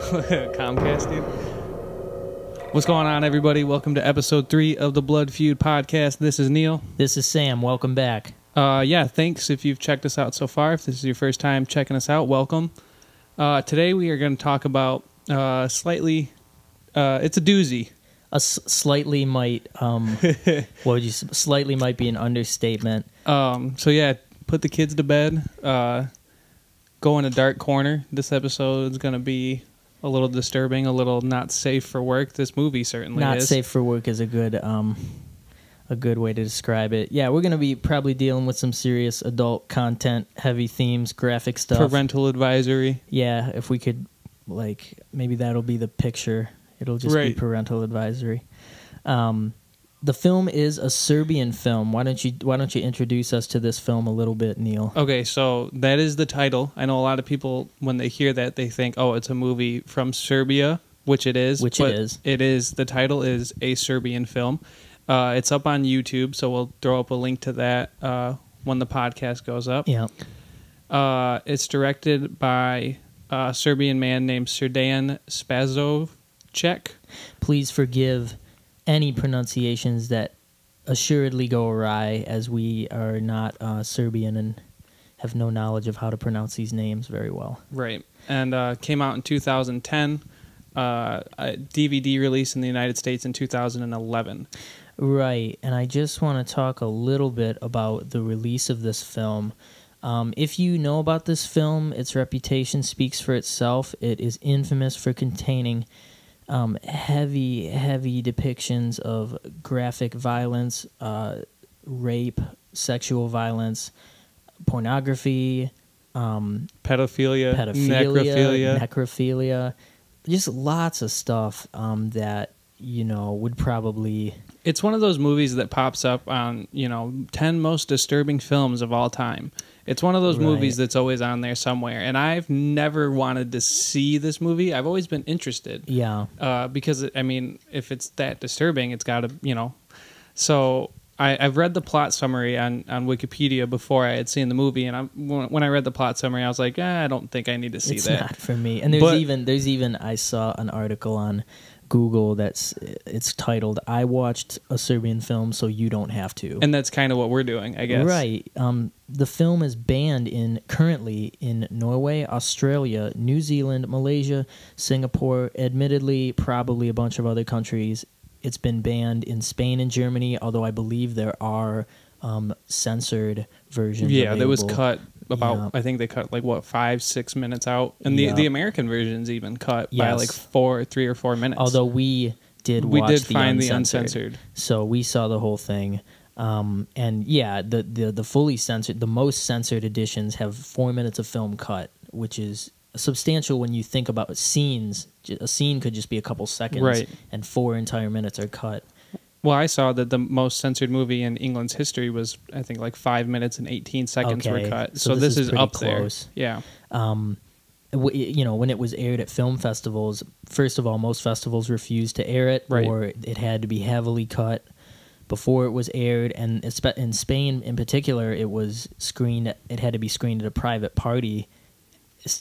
Comcast, dude. What's going on, everybody? Welcome to episode 3 of the Blood Feud podcast. This is Neil. This is Sam. Welcome back. Yeah, thanks if you've checked us out so far. If this is your first time checking us out, welcome. Today we are going to talk about slightly... it's a doozy. Slightly might... what would you... Slightly might be an understatement. So yeah, put the kids to bed. Go in a dark corner. This episode is going to be a little disturbing, a little not safe for work. This movie certainly is. Not safe for work is a good way to describe it. Yeah, we're going to be probably dealing with some serious adult content, heavy themes, graphic stuff. Parental advisory. Yeah, if we could, like, maybe that'll be the picture. It'll just be parental advisory. The film is a Serbian film. Why don't you introduce us to this film a little bit, Neil? Okay, so that is the title. I know a lot of people, when they hear that, they think, oh, it's a movie from Serbia, which it is. It is. The title is a Serbian film. It's up on YouTube, so we'll throw up a link to that when the podcast goes up. Yeah. It's directed by a Serbian man named Serdan Spazovcek. Please forgive any pronunciations that assuredly go awry, as we are not Serbian and have no knowledge of how to pronounce these names very well. Right. And came out in 2010. A DVD release in the United States in 2011. Right. And I just want to talk a little bit about the release of this film. If you know about this film, its reputation speaks for itself. It is infamous for containing heavy depictions of graphic violence, rape, sexual violence, pornography, pedophilia, necrophilia, just lots of stuff that, would probably... It's one of those movies that pops up on, 10 most disturbing films of all time. It's one of those movies that's always on there somewhere. And I've never wanted to see this movie. I've always been interested. Yeah. Because, if it's that disturbing, it's got to, So I've read the plot summary on Wikipedia before I had seen the movie. And when I read the plot summary, I was like, I don't think I need to see that. It's not for me. And there's even I saw an article on Google it's titled "I watched a Serbian film, so you don't have to." And that's kind of what we're doing, I guess. Right. The film is banned currently in Norway, Australia, New Zealand, Malaysia, Singapore, admittedly probably a bunch of other countries. It's been banned in Spain and Germany, although I believe there are censored versions. Yeah, that was cut about, I think they cut 5-6 minutes out. And the American version's even cut by 3 or 4 minutes. Although we did find the uncensored. So we saw the whole thing. And yeah, the fully censored, the most censored editions have 4 minutes of film cut, which is substantial when you think about scenes. A scene could just be a couple seconds, and 4 entire minutes are cut. Well, I saw that the most censored movie in England's history was, I think, 5 minutes and 18 seconds were cut. So this is up close there. Yeah. When it was aired at film festivals, first of all, most festivals refused to air it, or it had to be heavily cut before it was aired. And in Spain, in particular, it was screened. It had to be screened at a private party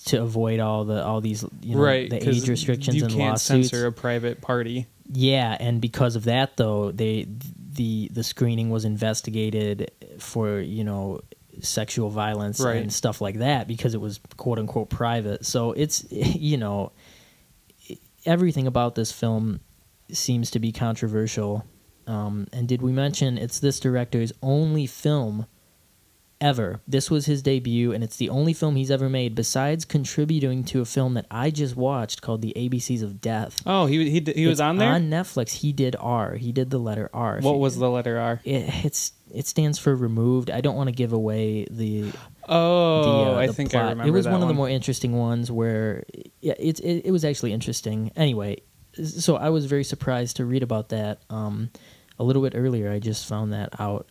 to avoid all these the age restrictions and lawsuits. You can't censor a private party. Yeah, and because of that, though, the screening was investigated for sexual violence and stuff like that, because it was quote unquote private. So it's everything about this film seems to be controversial. And did we mention it's this director's only film ever? This was his debut, and it's the only film he's ever made besides contributing to a film that I just watched called The ABCs of Death. Oh, he was on there? On Netflix. He did R. He did the letter R. What was the letter R? It stands for removed. I don't want to give away the I think plot. I remember. It was that one of the more interesting ones where it was actually interesting. Anyway, so I was very surprised to read about that a little bit earlier. I just found that out.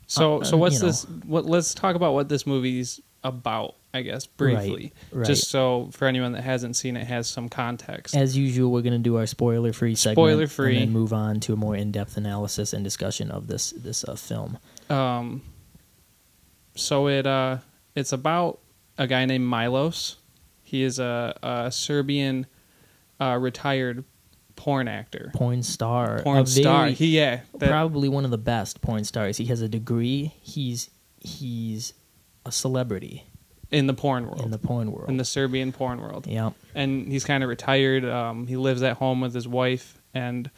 So what's this? Let's talk about what this movie's about, I guess, briefly. Right. Just so for anyone that hasn't seen it has some context. As usual, we're going to do our spoiler-free segment. Spoiler-free. And then move on to a more in-depth analysis and discussion of this film. So it's about a guy named Milos. He is a Serbian retired porn actor. Porn star. Probably one of the best porn stars. He has a degree. He's a celebrity. In the porn world. In the Serbian porn world. Yeah. And he's kind of retired. He lives at home with his wife and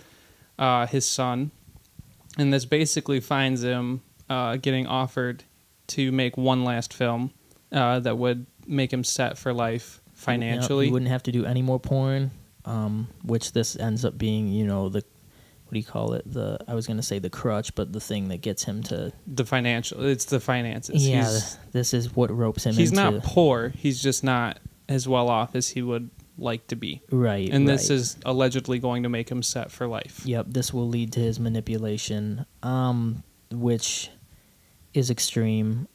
his son. And this basically finds him getting offered to make one last film that would make him set for life financially. He wouldn't have to do any more porn, which this ends up being, what do you call it? I was going to say the crutch, but the thing that gets him to... It's the finances. Yeah, this is what ropes him into... He's not poor. He's just not as well off as he would like to be. Right, and this is allegedly going to make him set for life. Yep, this will lead to his manipulation, which is extreme.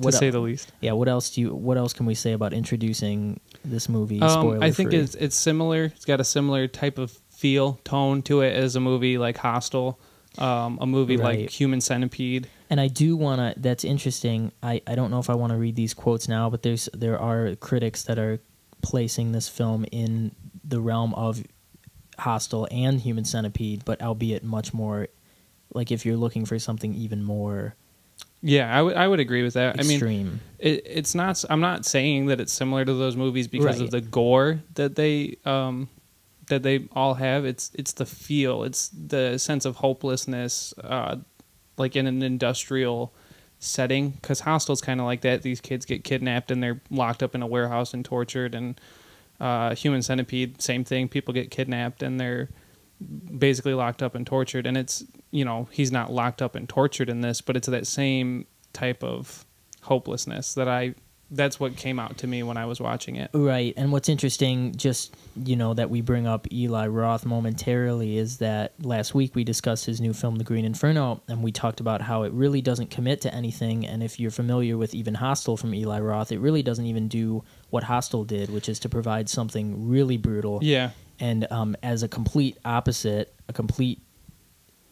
To say the least. Yeah, what else can we say about introducing this movie? Spoiler-free. I think it's similar. It's got a similar type of tone to it as a movie like Hostel, a movie like Human Centipede. And I do want to, that's interesting, I don't know if I want to read these quotes now, but there are critics that are placing this film in the realm of Hostel and Human Centipede, but albeit much more, like if you're looking for something even more... Yeah, I would agree with that. Extreme. I mean, it's not. I'm not saying that it's similar to those movies because of the gore that they all have. It's the feel. It's the sense of hopelessness, like in an industrial setting. Because Hostel's kind of like that. These kids get kidnapped and they're locked up in a warehouse and tortured. And Human Centipede, same thing. People get kidnapped and they're basically locked up and tortured. And it's, he's not locked up and tortured in this, but it's that same type of hopelessness that's what came out to me when I was watching it. Right. And what's interesting, just, that we bring up Eli Roth momentarily, is that last week we discussed his new film, The Green Inferno, and we talked about how it really doesn't commit to anything. And if you're familiar with even Hostel from Eli Roth, it really doesn't even do what Hostel did, which is to provide something really brutal. Yeah. And as a complete opposite, a complete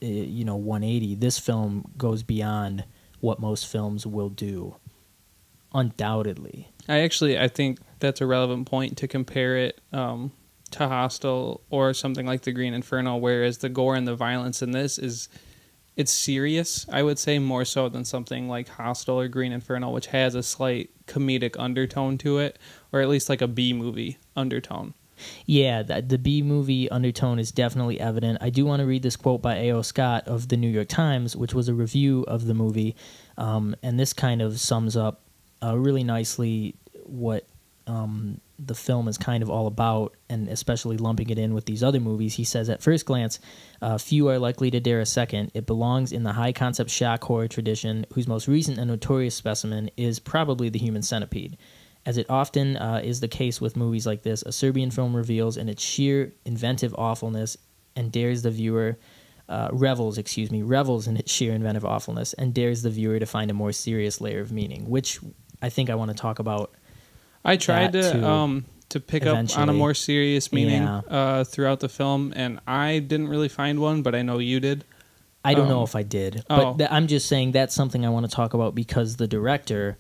180, this film goes beyond what most films will do, undoubtedly. I think that's a relevant point to compare it to Hostel or something like The Green Inferno, whereas the gore and the violence in this it's serious, I would say, more so than something like Hostel or Green Inferno, which has a slight comedic undertone to it, or at least like a B-movie undertone. Yeah, the B-movie undertone is definitely evident. I do want to read this quote by A.O. Scott of the New York Times, which was a review of the movie, and this kind of sums up really nicely what the film is kind of all about, and especially lumping it in with these other movies. He says, at first glance, few are likely to dare a second. It belongs in the high-concept shock horror tradition, whose most recent and notorious specimen is probably The Human Centipede. As it often is the case with movies like this, a Serbian film reveals in its sheer inventive awfulness and dares the viewer, revels in its sheer inventive awfulness and dares the viewer to find a more serious layer of meaning, which I think I want to talk about. I tried to pick eventually. up on a more serious meaning throughout the film, and I didn't really find one, but I know you did. I don't know if I did, but I'm just saying that's something I want to talk about because the director...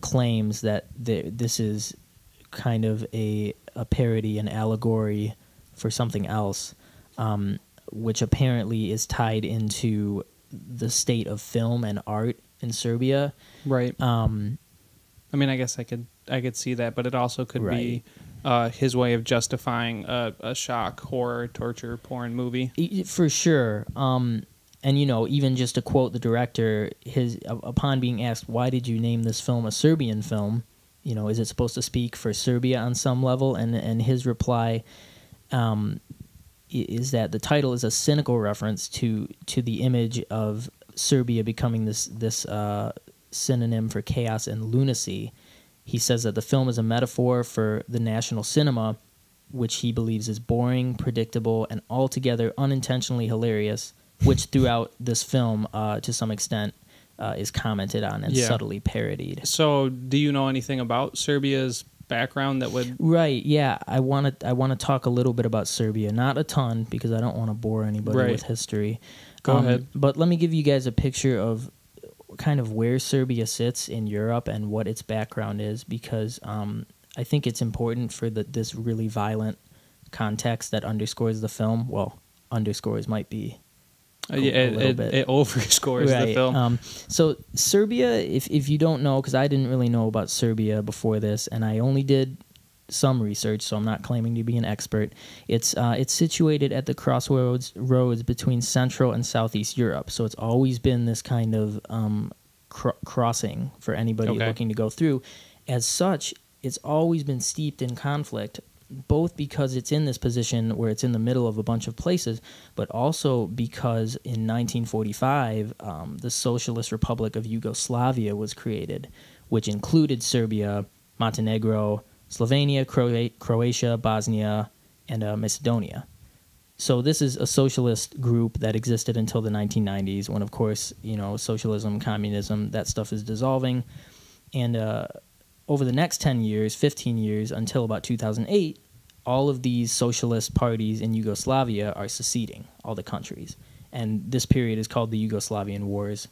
claims that this is kind of a parody, an allegory for something else, which apparently is tied into the state of film and art in Serbia. Right. I mean, I guess I could see that, but it also could be his way of justifying a shock, horror, torture, porn movie. For sure. And, even just to quote the director, upon being asked, why did you name this film a Serbian film? Is it supposed to speak for Serbia on some level? And his reply is that the title is a cynical reference to the image of Serbia becoming this synonym for chaos and lunacy. He says that the film is a metaphor for the national cinema, which he believes is boring, predictable, and altogether unintentionally hilarious, which throughout this film, to some extent, is commented on and subtly parodied. So, do you know anything about Serbia's background that would... Right, yeah. I want to talk a little bit about Serbia. Not a ton, because I don't want to bore anybody with history. Go ahead. But let me give you guys a picture of kind of where Serbia sits in Europe and what its background is, because I think it's important for this really violent context that underscores the film. Well, underscores might be a little bit. It overscores the film. So Serbia, if you don't know, because I didn't really know about Serbia before this, and I only did some research, so I'm not claiming to be an expert. It's situated at the crossroads between Central and Southeast Europe. So it's always been this kind of crossing for anybody looking to go through. As such, it's always been steeped in conflict, both because it's in this position where it's in the middle of a bunch of places, but also because in 1945, the Socialist Republic of Yugoslavia was created, which included Serbia, Montenegro, Slovenia, Croatia, Bosnia, and Macedonia. So this is a socialist group that existed until the 1990s, when, of course, socialism, communism, that stuff is dissolving. And over the next 10 years, 15 years, until about 2008, all of these socialist parties in Yugoslavia are seceding, all the countries. And this period is called the Yugoslavia Wars.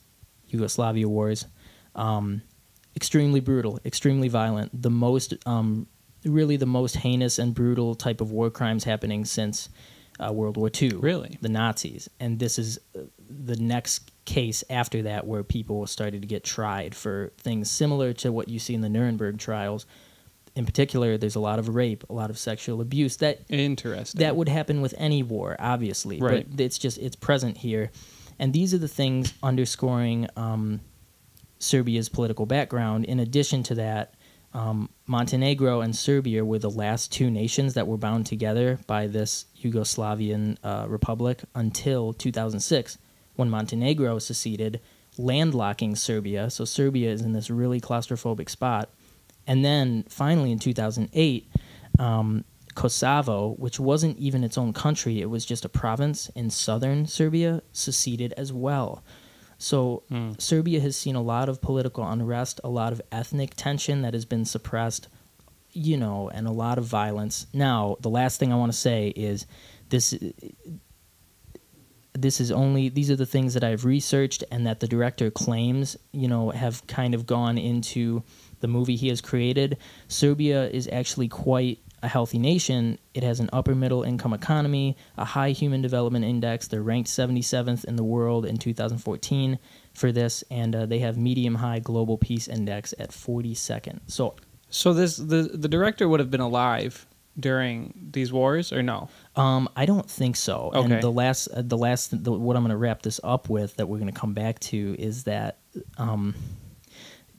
Extremely brutal, extremely violent. The most, really the most heinous and brutal type of war crimes happening since World War II. Really? The Nazis. And this is the next case after that where people started to get tried for things similar to what you see in the Nuremberg trials. In particular, there's a lot of rape, a lot of sexual abuse. Interesting. That would happen with any war, obviously. Right. But it's present here. And these are the things underscoring Serbia's political background. In addition to that, Montenegro and Serbia were the last two nations that were bound together by this Yugoslavian republic until 2006, when Montenegro seceded, landlocking Serbia. So Serbia is in this really claustrophobic spot. And then finally in 2008, Kosovo, which wasn't even its own country, it was just a province in southern Serbia, seceded as well. So Serbia has seen a lot of political unrest, a lot of ethnic tension that has been suppressed, and a lot of violence. Now, the last thing I want to say is these are the things that I've researched and that the director claims, have kind of gone into the movie he has created. Serbia is actually quite a healthy nation. It has an upper middle income economy, a high human development index. They're ranked 77th in the world in 2014 for this, and they have medium high global peace index at 42nd. So the director would have been alive during these wars, or no? I don't think so. Okay. And what I'm going to wrap this up with that we're going to come back to is that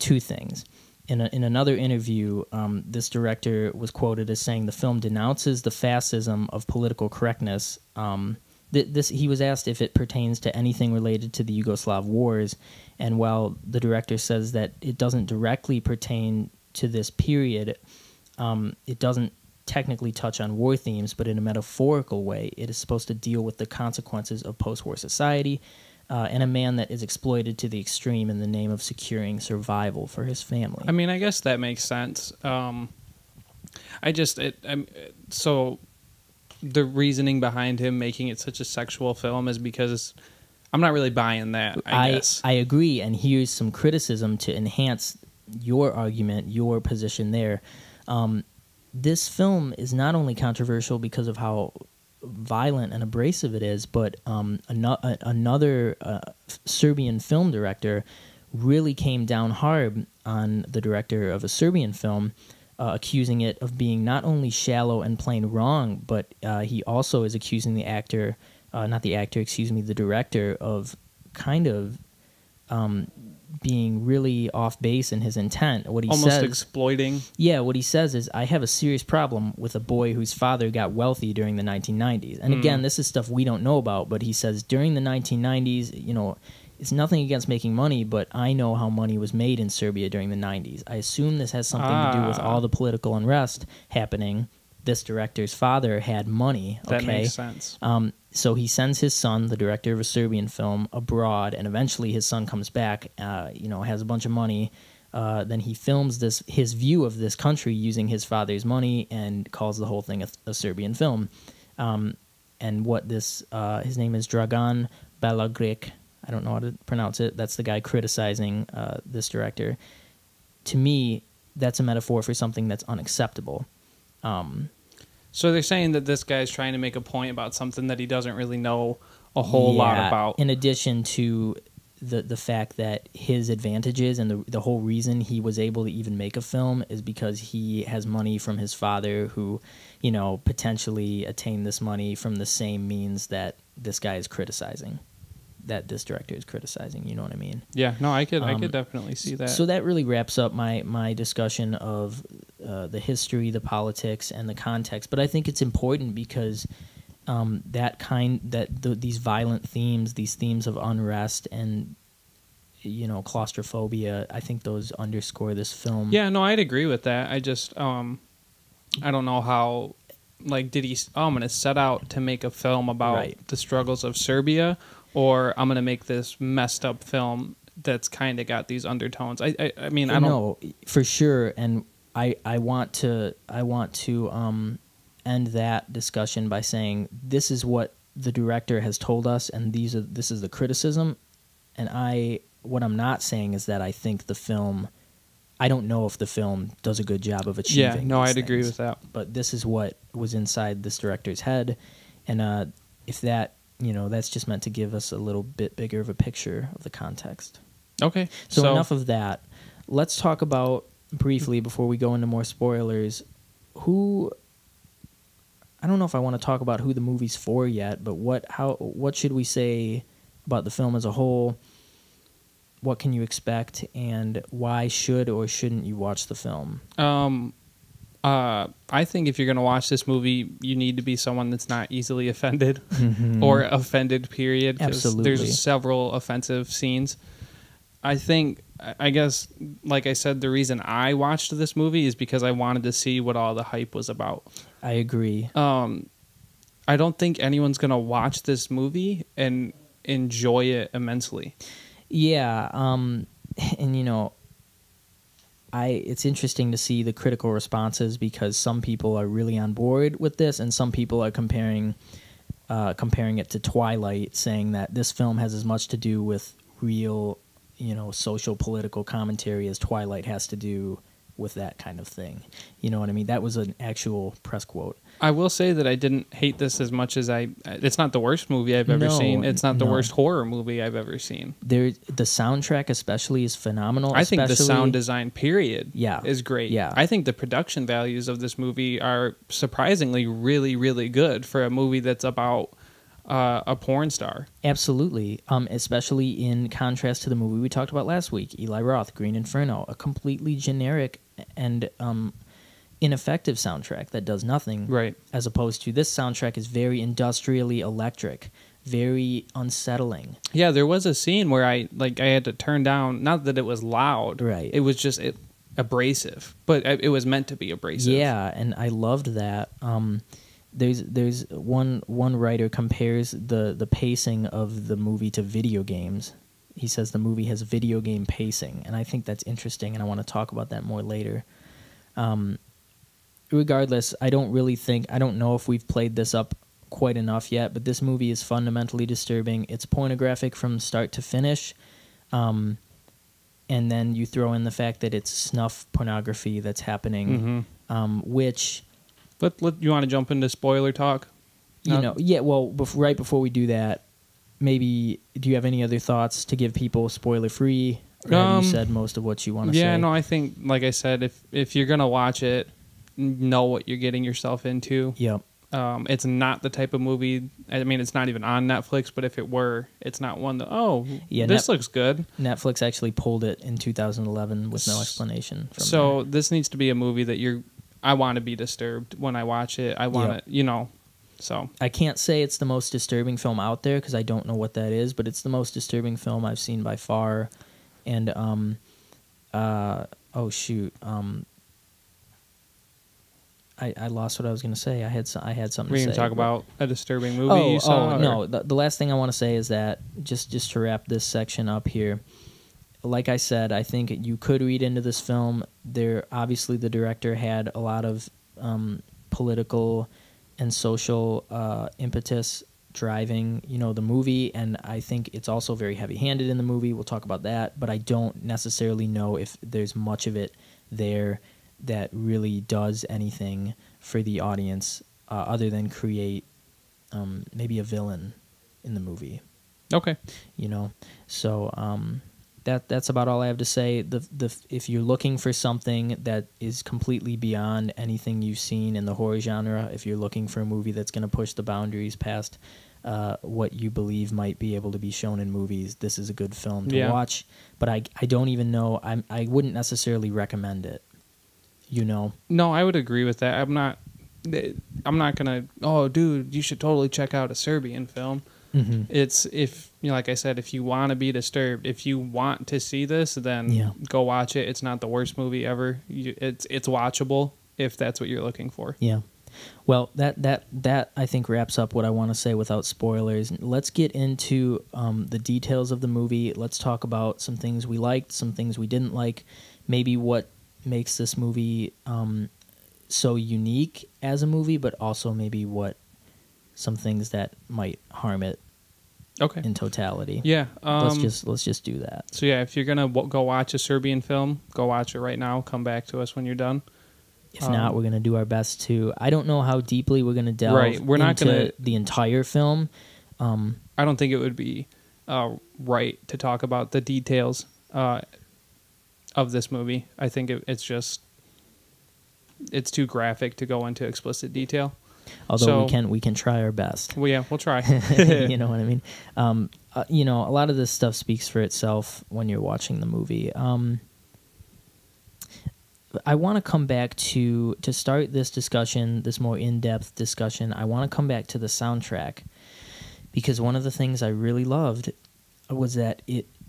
two things. In another interview, this director was quoted as saying the film denounces the fascism of political correctness. He was asked if it pertains to anything related to the Yugoslav wars, and while the director says that it doesn't directly pertain to this period, it doesn't technically touch on war themes, but in a metaphorical way, it is supposed to deal with the consequences of post-war society, and a man that is exploited to the extreme in the name of securing survival for his family. I mean, I guess that makes sense. So the reasoning behind him making it such a sexual film is because I'm not really buying that, I guess. I agree, and here's some criticism to enhance your argument, your position there. This film is not only controversial because of how violent and abrasive it is, but another Serbian film director really came down hard on the director of a Serbian film, accusing it of being not only shallow and plain wrong, but he also is accusing the director of kind of being really off base in his intent. What he almost says, exploiting. Yeah, what he says is, I have a serious problem with a boy whose father got wealthy during the 1990s. And again, this is stuff we don't know about, but he says during the 1990s, it's nothing against making money, but I know how money was made in Serbia during the 90s. I assume this has something to do with all the political unrest happening. This director's father had money. Okay? That makes sense. So he sends his son, the director of a Serbian film, abroad, and eventually his son comes back, has a bunch of money. Then he films his view of this country using his father's money and calls the whole thing a Serbian film. And what his name is Dragan Balagrek. I don't know how to pronounce it. That's the guy criticizing this director. To me, that's a metaphor for something that's unacceptable. So they're saying that this guy's trying to make a point about something that he doesn't really know a whole lot about. In addition to the fact that his advantages and the whole reason he was able to even make a film is because he has money from his father who, potentially attained this money from the same means that this guy is criticizing, that this director is criticizing, you know what I mean? Yeah, no, I could definitely see that. So that really wraps up my discussion of the history, the politics, and the context. But I think it's important because these violent themes, these themes of unrest and claustrophobia, I think those underscore this film. Yeah, no, I'd agree with that. I just I don't know how, did he? Oh, I'm going to set out to make a film about the struggles of Serbia, or I'm going to make this messed up film that's kind of got these undertones. I mean, I don't know for sure, and I want to end that discussion by saying this is what the director has told us, and this is the criticism. And what I'm not saying is that I think the film. I don't know if the film does a good job of achieving. Yeah, no, I'd agree with that. But this is what was inside this director's head, and if that, that's just meant to give us a little bit bigger of a picture of the context. Okay. So enough of that. Let's talk about briefly before we go into more spoilers. I don't know if I want to talk about who the movie's for yet, but what should we say about the film as a whole? What can you expect, and why should or shouldn't you watch the film? I think if you're going to watch this movie, you need to be someone that's not easily offended or offended, period. Absolutely. There's several offensive scenes. I guess, like I said, the reason I watched this movie is because I wanted to see what all the hype was about. I agree. I don't think anyone's going to watch this movie and enjoy it immensely. Yeah, and it's interesting to see the critical responses because some people are really on board with this, and some people are comparing it to Twilight, saying that this film has as much to do with real, social political commentary as Twilight has to do with that kind of thing. You know what I mean? That was an actual press quote. I will say that I didn't hate this as much as it's not the worst movie I've ever seen. It's not the worst horror movie I've ever seen. The soundtrack especially is phenomenal. I think the sound design period is great. Yeah. I think the production values of this movie are surprisingly really, really good for a movie that's about a porn star. Absolutely. Especially in contrast to the movie we talked about last week, Eli Roth, Green Inferno, a completely generic and ineffective soundtrack that does nothing. Right. As opposed to this soundtrack is very industrially electric, very unsettling. Yeah, there was a scene where I had to turn down, not that it was loud. Right. It was just abrasive, but it was meant to be abrasive. Yeah, and I loved that. There's one writer compares the pacing of the movie to video games. He says the movie has video game pacing, and I think that's interesting, and I want to talk about that more later. Regardless, I don't know if we've played this up quite enough yet, but this movie is fundamentally disturbing. It's pornographic from start to finish, and then you throw in the fact that it's snuff pornography that's happening, which... You want to jump into spoiler talk? Well, right before we do that, maybe do you have any other thoughts to give people spoiler free? Or have you said most of what you want to say? Yeah, no, I think, like I said, if you're gonna watch it, know what you're getting yourself into. Yep. It's not the type of movie. I mean, it's not even on Netflix, but if it were, it's not one that this looks good. Netflix actually pulled it in 2011 with no explanation. This needs to be a movie that I want to be disturbed when I watch it. I want to, So I can't say it's the most disturbing film out there because I don't know what that is, but it's the most disturbing film I've seen by far. And I lost what I was going to say. I had something to say. We're going to talk about a disturbing movie you saw? No. The last thing I want to say is that, just to wrap this section up here, like I said, I think you could read into this film. Obviously, the director had a lot of political and social impetus driving, the movie, and I think it's also very heavy-handed in the movie. We'll talk about that, but I don't necessarily know if there's much of it there that really does anything for the audience other than create maybe a villain in the movie. Okay. So that's about all I have to say. If you're looking for something that is completely beyond anything you've seen in the horror genre, if you're looking for a movie that's going to push the boundaries past what you believe might be able to be shown in movies, this is a good film to watch. But I don't even know. I wouldn't necessarily recommend it. No, I would agree with that. I'm not gonna. Oh, dude, you should totally check out a Serbian film. Mm-hmm. It's like I said, if you want to be disturbed, if you want to see this, then go watch it. It's not the worst movie ever. It's watchable if that's what you're looking for. Yeah. Well, that I think wraps up what I want to say without spoilers. Let's get into the details of the movie. Let's talk about some things we liked, some things we didn't like, maybe what makes this movie so unique as a movie, but also maybe what some things that might harm it in totality. Yeah. Let's just do that. So yeah, if you're gonna go watch a Serbian film, go watch it right now. Come back to us when you're done. If not, we're gonna do our best to. I don't know how deeply we're gonna delve We're not into the entire film. I don't think it would be right to talk about the details of this movie. I think it's too graphic to go into explicit detail. Although we can try our best. Well, yeah, we'll try. You know what I mean? A lot of this stuff speaks for itself when you're watching the movie. I want to come back to start this discussion, this more in-depth discussion. I want to come back to the soundtrack, because one of the things I really loved was that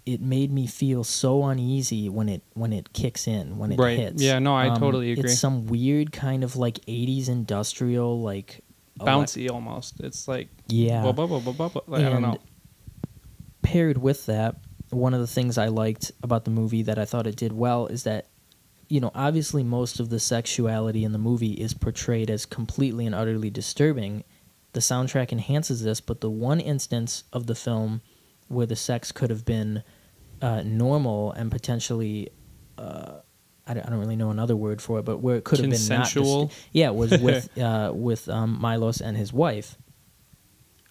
it made me feel so uneasy when it kicks in, when it hits. Yeah, no, I totally agree. It's some weird kind of like 80s industrial, like bouncy almost. It's like I don't know. Paired with that, one of the things I liked about the movie that I thought it did well is that, obviously most of the sexuality in the movie is portrayed as completely and utterly disturbing. The soundtrack enhances this, but the one instance of the film where the sex could have been normal and potentially, I don't really know another word for it, but where it could have been consensual. Was with Milos and his wife.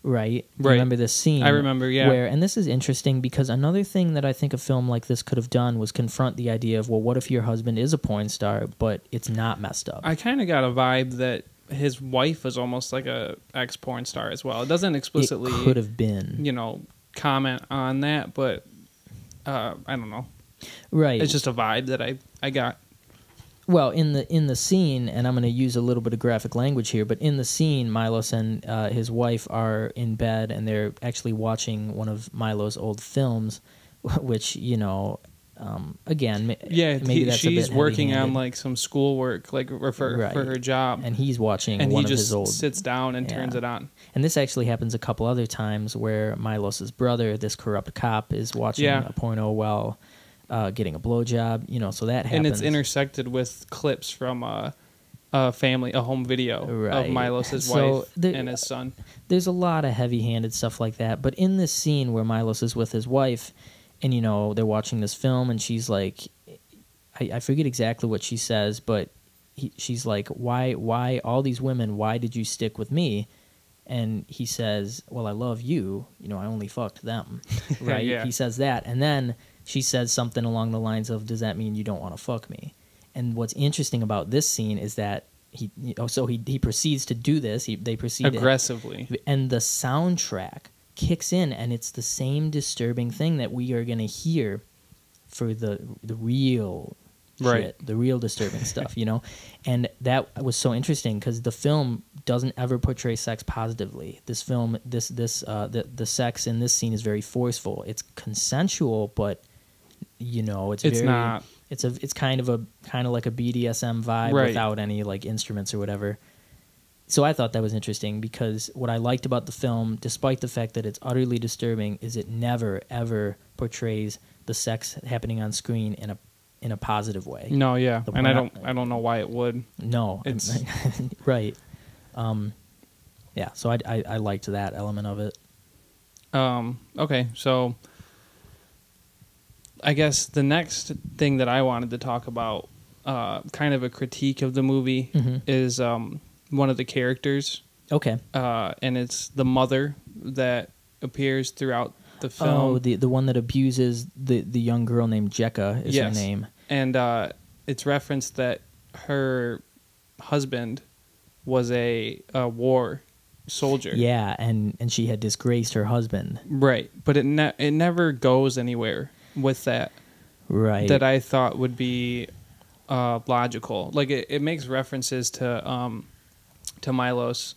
Right. Remember this scene? I remember. Yeah. And this is interesting because another thing that I think a film like this could have done was confront the idea of, well, what if your husband is a porn star, but it's not messed up? I kind of got a vibe that his wife was almost like a ex-porn star as well. It doesn't explicitly, it could have been, comment on that, but I don't know. Right. It's just a vibe that I got. Well, in the scene, and I'm going to use a little bit of graphic language here, but in the scene, Milos and his wife are in bed, and they're actually watching one of Milo's old films, which, again, maybe that's she's working on like some schoolwork, like for her job, and he's watching and one he of just his old. Sits down and turns it on. And this actually happens a couple other times where Milos's brother, this corrupt cop, is watching a porno while getting a blowjob. So that happens, and it's intersected with clips from a home video of Milos's wife and his son. There's a lot of heavy-handed stuff like that, but in this scene where Milos is with his wife, and they're watching this film, and she's like, I forget exactly what she says, but she's like, why all these women? Why did you stick with me? And he says, well, I love you. I only fucked them, right? Yeah. He says that, and then she says something along the lines of, does that mean you don't want to fuck me? And what's interesting about this scene is that he proceeds to do this. They proceed aggressively, and the soundtrack kicks in, and it's the same disturbing thing that we are going to hear for the real shit, the real disturbing stuff, And that was so interesting because the film doesn't ever portray sex positively. This film, the sex in this scene is very forceful. It's consensual, but it's kind of like a BDSM vibe without any like instruments or whatever. So I thought that was interesting because what I liked about the film, despite the fact that it's utterly disturbing, is it never ever portrays the sex happening on screen in a positive way. No, yeah, and I don't know why it would. No, it's right. Yeah, so I liked that element of it. Okay, so I guess the next thing that I wanted to talk about, kind of a critique of the movie, is one of the characters. Okay. And it's the mother that appears throughout the film. Oh, the one that abuses the young girl named Jekka is her name. And it's referenced that her husband was a war soldier. Yeah, and she had disgraced her husband. Right, but it never goes anywhere with that. Right. That I thought would be logical. Like it makes references to Milos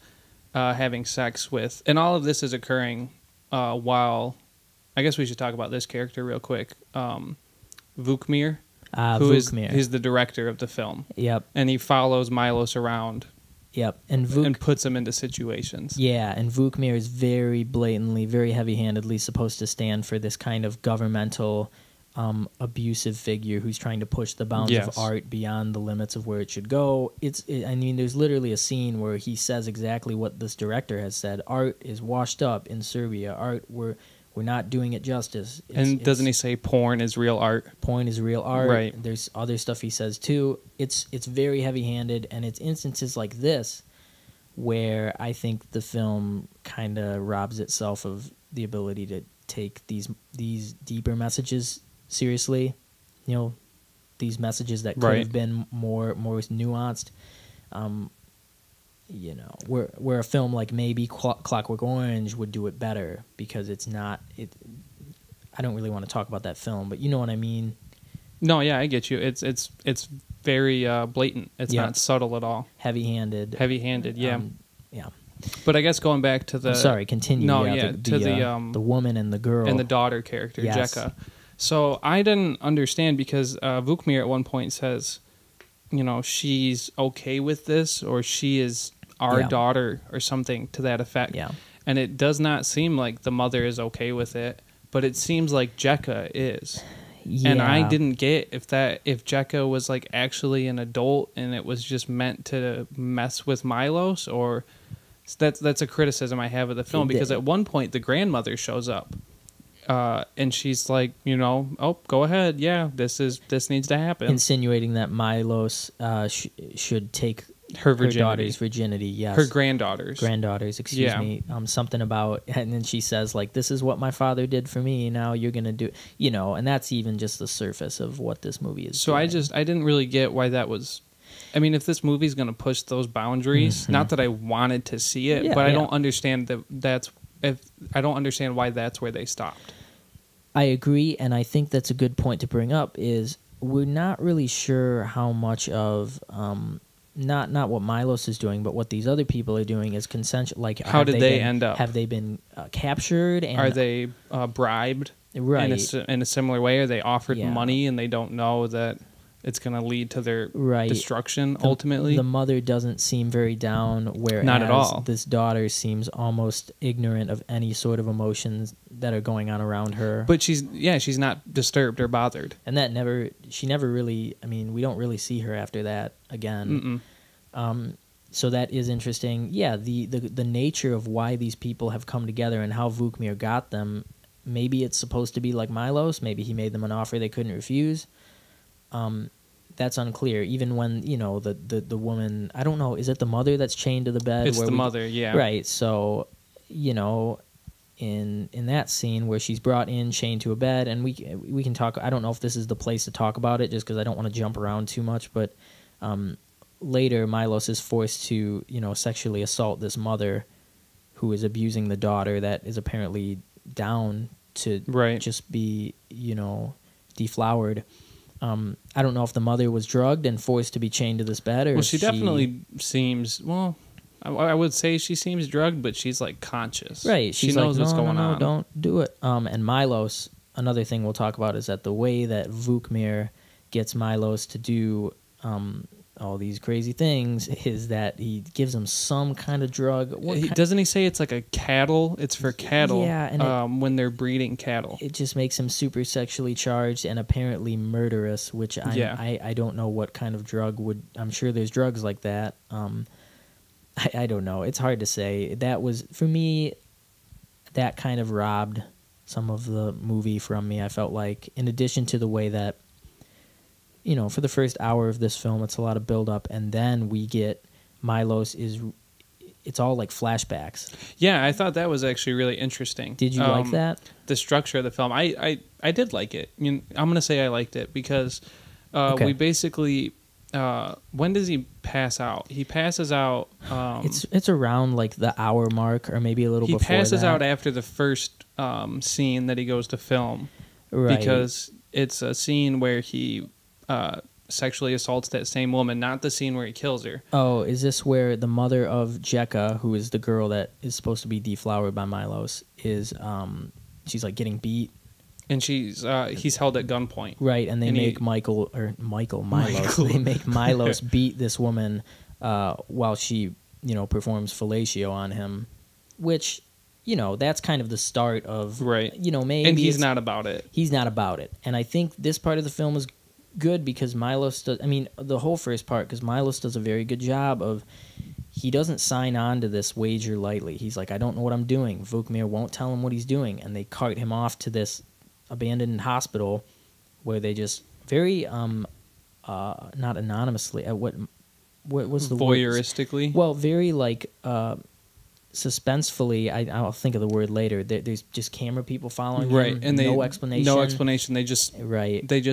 having sex with, and all of this is occurring while. I guess we should talk about this character real quick. Vukmir, he's the director of the film. Yep. And he follows Milos around. Yep. And puts him into situations. Yeah, and Vukmir is very blatantly, very heavy-handedly supposed to stand for this kind of governmental, abusive figure who's trying to push the bounds of art beyond the limits of where it should go. I mean, there's literally a scene where he says exactly what this director has said. Art is washed up in Serbia. Art, we're not doing it justice. Doesn't he say porn is real art? Porn is real art. Right. There's other stuff he says too. It's very heavy-handed, and it's instances like this where I think the film kind of robs itself of the ability to take these deeper messages seriously. You know, these messages that could have been more nuanced. You know, where a film like maybe Clockwork Orange would do it better because it's not. I don't really want to talk about that film, but you know what I mean. No, yeah, I get you. It's very blatant. It's not subtle at all. Heavy-handed, yeah. Yeah. But I guess going back to the... I'm sorry, continue. No, the woman and the girl. And the daughter character, Jekka. So I didn't understand because Vukmir at one point says, you know, she's okay with this, or she is our daughter, or something to that effect. Yeah. And it does not seem like the mother is okay with it, but it seems like Jekka is. Yeah. And I didn't get if Jekka was like actually an adult and it was just meant to mess with Milos, or that's a criticism I have of the film, because at one point the grandmother shows up, and she's like, you know, oh, go ahead, yeah, this needs to happen, insinuating that Milos should take her daughter's virginity. Yes, her granddaughters, excuse me. Something about, and then she says like, this is what my father did for me, now you're gonna do, you know, and that's even just the surface of what this movie is. So doing. I didn't really get why that was. I mean, if this movie's gonna push those boundaries, not that I wanted to see it, but I don't understand I don't understand why that's where they stopped. I agree, and I think that's a good point to bring up. Is we're not really sure how much of not what Milos is doing, but what these other people are doing is consensual. Like, how did they end up? Have they been captured? And are they bribed? Right. In a similar way? Are they offered money and they don't know that it's going to lead to their destruction ultimately? The mother doesn't seem very down, whereas not at all. This daughter seems almost ignorant of any sort of emotions that are going on around her. But she's not disturbed or bothered. And she never really, I mean, we don't really see her after that again. So that is interesting. Yeah, the nature of why these people have come together and how Vukmir got them, maybe it's supposed to be like Milos, maybe he made them an offer they couldn't refuse. That's unclear. Even when, you know, the woman, I don't know, is it the mother that's chained to the bed? It's the mother, yeah. Right. So, you know, in that scene where she's brought in chained to a bed, and we can talk. I don't know if this is the place to talk about it, just because I don't want to jump around too much. But later, Milos is forced to, you know, sexually assault this mother, who is abusing the daughter that is apparently down to just be, you know, deflowered. I don't know if the mother was drugged and forced to be chained to this bed, or well, she definitely seems. Well, I would say she seems drugged, but she's like conscious. Right, she knows what's going on. Don't do it. And Milos, another thing we'll talk about is that the way that Vukmir gets Milos to do all these crazy things is that he gives him some kind of drug. Doesn't he say it's like a cattle? It's for cattle. Yeah, and when they're breeding cattle. It just makes him super sexually charged and apparently murderous, which I don't know what kind of drug would. I'm sure there's drugs like that. I don't know. It's hard to say. That was, for me, that kind of robbed some of the movie from me, I felt like, in addition to the way that, you know, for the first hour of this film, it's a lot of build-up, and then we get Milos it's all like flashbacks. Yeah, I thought that was actually really interesting. Did you like that? The structure of the film. I did like it. I'm going to say I liked it because we basically... when does he pass out? He passes out... it's around like the hour mark or maybe a little before that. He passes out after the first scene that he goes to film. Right. Because it's a scene where he... sexually assaults that same woman, not the scene where he kills her. Oh, is this where the mother of Jekka, who is the girl that is supposed to be deflowered by Milos, is she's like getting beat? And he's held at gunpoint. Right, and they make Milos. They make Milos beat this woman while she, you know, performs fellatio on him, which, you know, that's kind of the start of, you know, maybe. And he's not about it. He's not about it. And I think this part of the film is good because Milos does, I mean, the whole first part, because Milos does a very good job of, he doesn't sign on to this wager lightly. He's like, I don't know what I'm doing. Vukmir won't tell him what he's doing. And they cart him off to this abandoned hospital where they just very, not anonymously, what was the voyeuristically? Word? Well, very like, suspensefully, I'll think of the word later. There's just camera people following him, and no explanation. No explanation. They just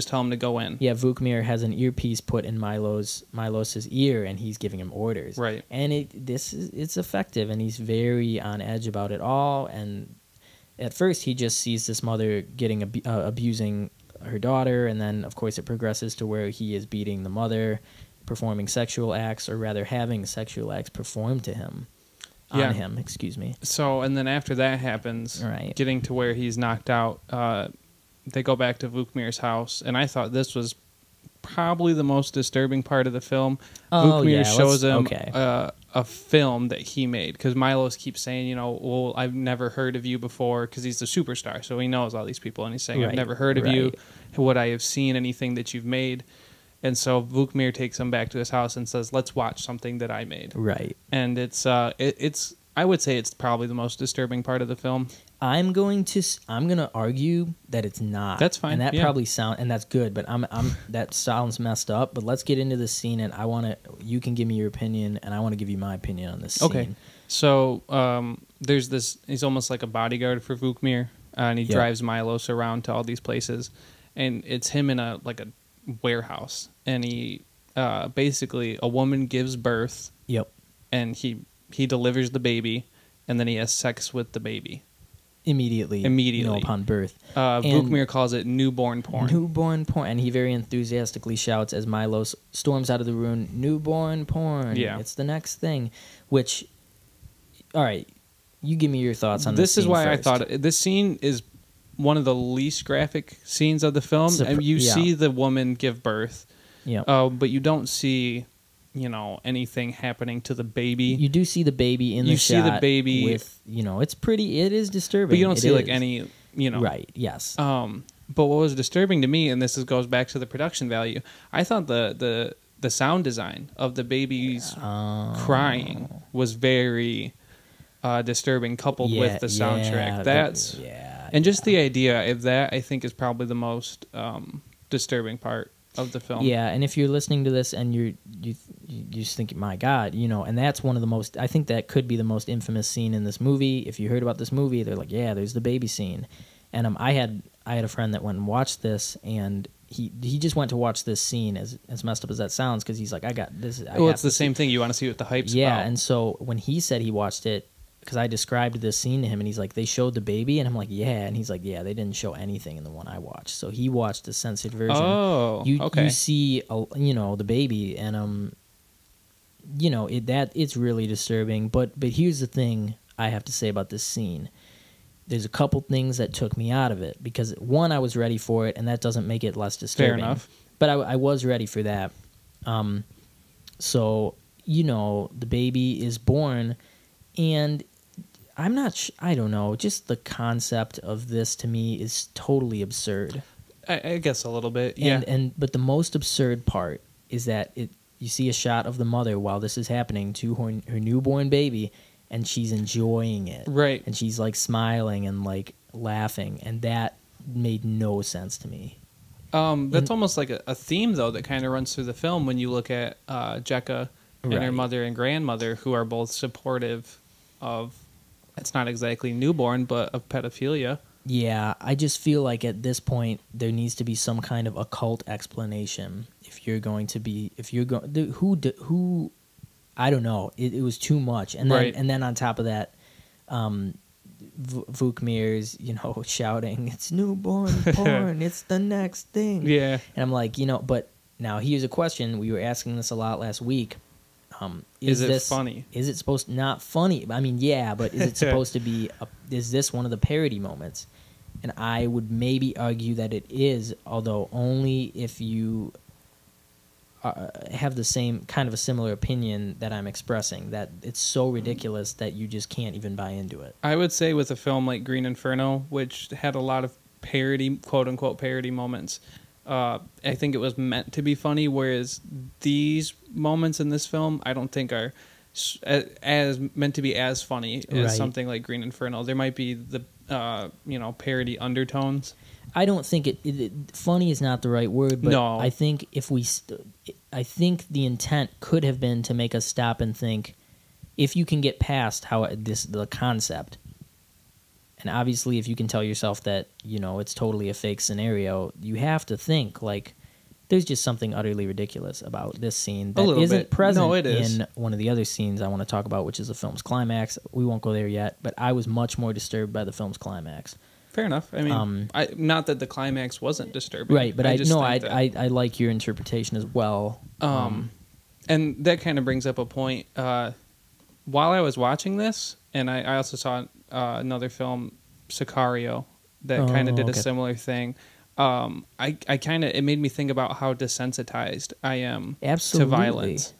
tell him to go in. Yeah, Vukmir has an earpiece put in Milos's ear, and he's giving him orders. Right, and it's effective, and he's very on edge about it all. And at first, he just sees this mother getting abusing her daughter, and then of course it progresses to where he is beating the mother, performing sexual acts, or rather having sexual acts performed to him. On him, excuse me. So, and then after that happens, getting to where he's knocked out, they go back to Vukmir's house, and I thought this was probably the most disturbing part of the film. Vukmir shows him a film that he made, because Milos keeps saying, you know, well, I've never heard of you before, because he's the superstar, so he knows all these people, and he's saying, I've never heard of you. Would I have seen anything that you've made? And so Vukmir takes him back to his house and says, let's watch something that I made. Right. And it's I would say it's probably the most disturbing part of the film. I'm going to argue that it's not. That's fine. And that probably and that's good, but that sounds messed up, but let's get into this scene, and you can give me your opinion, and I want to give you my opinion on this scene. Okay. So there's this, he's almost like a bodyguard for Vukmir, and he drives Milos around to all these places, and it's him in a warehouse, and he basically, a woman gives birth. Yep. And he delivers the baby, and then he has sex with the baby immediately, you know, upon birth. Vukmir calls it newborn porn. Newborn porn, and he very enthusiastically shouts as Milos storms out of the room, "Newborn porn! Yeah, it's the next thing." Which, all right, you give me your thoughts on this. This is why first. I thought this scene is one of the least graphic scenes of the film. You see the woman give birth, but you don't see, you know, anything happening to the baby. You do see the baby in the shot. You see the baby with, you know, it is disturbing. But you don't see like any, you know. Right, yes. But what was disturbing to me, and this goes back to the production value, I thought the sound design of the baby's crying was very disturbing, coupled with the soundtrack. And just the idea of that, I think, is probably the most disturbing part of the film. Yeah, and if you're listening to this and you just think, my God, you know, and that's one of the most, I think that could be the most infamous scene in this movie. If you heard about this movie, they're like, yeah, there's the baby scene. And I had a friend that went and watched this, and he just went to watch this scene, as messed up as that sounds, because he's like, I got this. Well, it's the same thing. You want to see what the hype's about. Yeah, and so when he said he watched it, because I described this scene to him, and he's like, they showed the baby? And I'm like, yeah. And he's like, yeah, they didn't show anything in the one I watched. So he watched the censored version. Oh, okay. You see, you know, the baby, and, you know, it's really disturbing. But here's the thing I have to say about this scene. There's a couple things that took me out of it. Because, one, I was ready for it, and that doesn't make it less disturbing. Fair enough. But I was ready for that. So, you know, the baby is born, and I don't know, just the concept of this to me is totally absurd. I guess a little bit, yeah. But the most absurd part is that you see a shot of the mother while this is happening to her newborn baby, and she's enjoying it. Right. And she's like smiling and like laughing, and that made no sense to me. That's almost like a theme, though, that kind of runs through the film when you look at Jekka and her mother and grandmother, who are both supportive of, it's not exactly newborn, but of pedophilia. Yeah, I just feel like at this point there needs to be some kind of occult explanation if you're going to be, who I don't know. It was too much, and then on top of that, Vukmir's shouting, "It's newborn porn! It's the next thing!" Yeah, and I'm like, but now here's a question. We were asking this a lot last week. Is it funny? Is it supposed not funny? I mean, yeah, but is it supposed to be? Is this one of the parody moments? And I would maybe argue that it is, although only if you have the same kind of a similar opinion that I'm expressing. That it's so ridiculous that you just can't even buy into it. I would say with a film like Green Inferno, which had a lot of parody, quote unquote parody moments. I think it was meant to be funny, whereas these moments in this film I don't think are as meant to be as funny as something like Green Inferno. There might be the parody undertones. I don't think funny is not the right word, but no. I think I think the intent could have been to make us stop and think, if you can get past the concept. And obviously, if you can tell yourself that, it's totally a fake scenario, you have to think, like, there's just something utterly ridiculous about this scene that isn't present in one of the other scenes I want to talk about, which is the film's climax. We won't go there yet, but I was much more disturbed by the film's climax. Fair enough. I mean, not that the climax wasn't disturbing. Right, but I like your interpretation as well. And that kind of brings up a point. While I was watching this, and I also saw another film, Sicario, that kind of did a similar thing. It made me think about how desensitized I am to violence.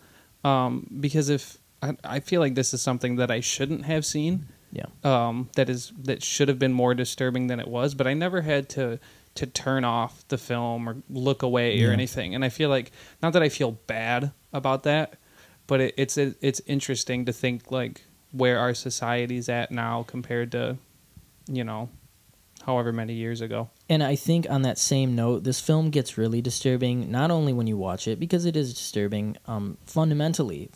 Because if I feel like this is something that I shouldn't have seen. Yeah. That should have been more disturbing than it was, but I never had to turn off the film or look away or anything. And I feel like, not that I feel bad about that, but it's interesting to think like where our society's at now compared to, however many years ago. And I think on that same note, this film gets really disturbing, not only when you watch it, because it is disturbing, fundamentally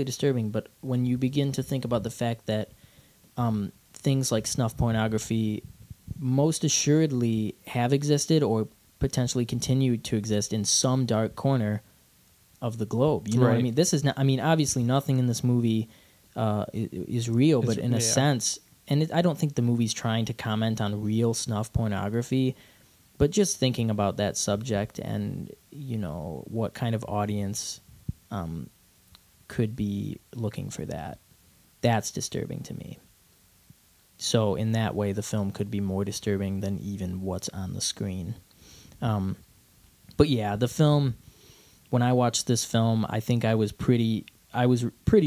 disturbing, but when you begin to think about the fact that things like snuff pornography most assuredly have existed or potentially continue to exist in some dark corner of the globe. You know what I mean? This is not. I mean, obviously, nothing in this movie is real, but in a sense, and I don't think the movie's trying to comment on real snuff pornography, but just thinking about that subject and what kind of audience could be looking for that. That's disturbing to me. So in that way, the film could be more disturbing than even what's on the screen. But yeah, the film, when I watched this film, I think I was pretty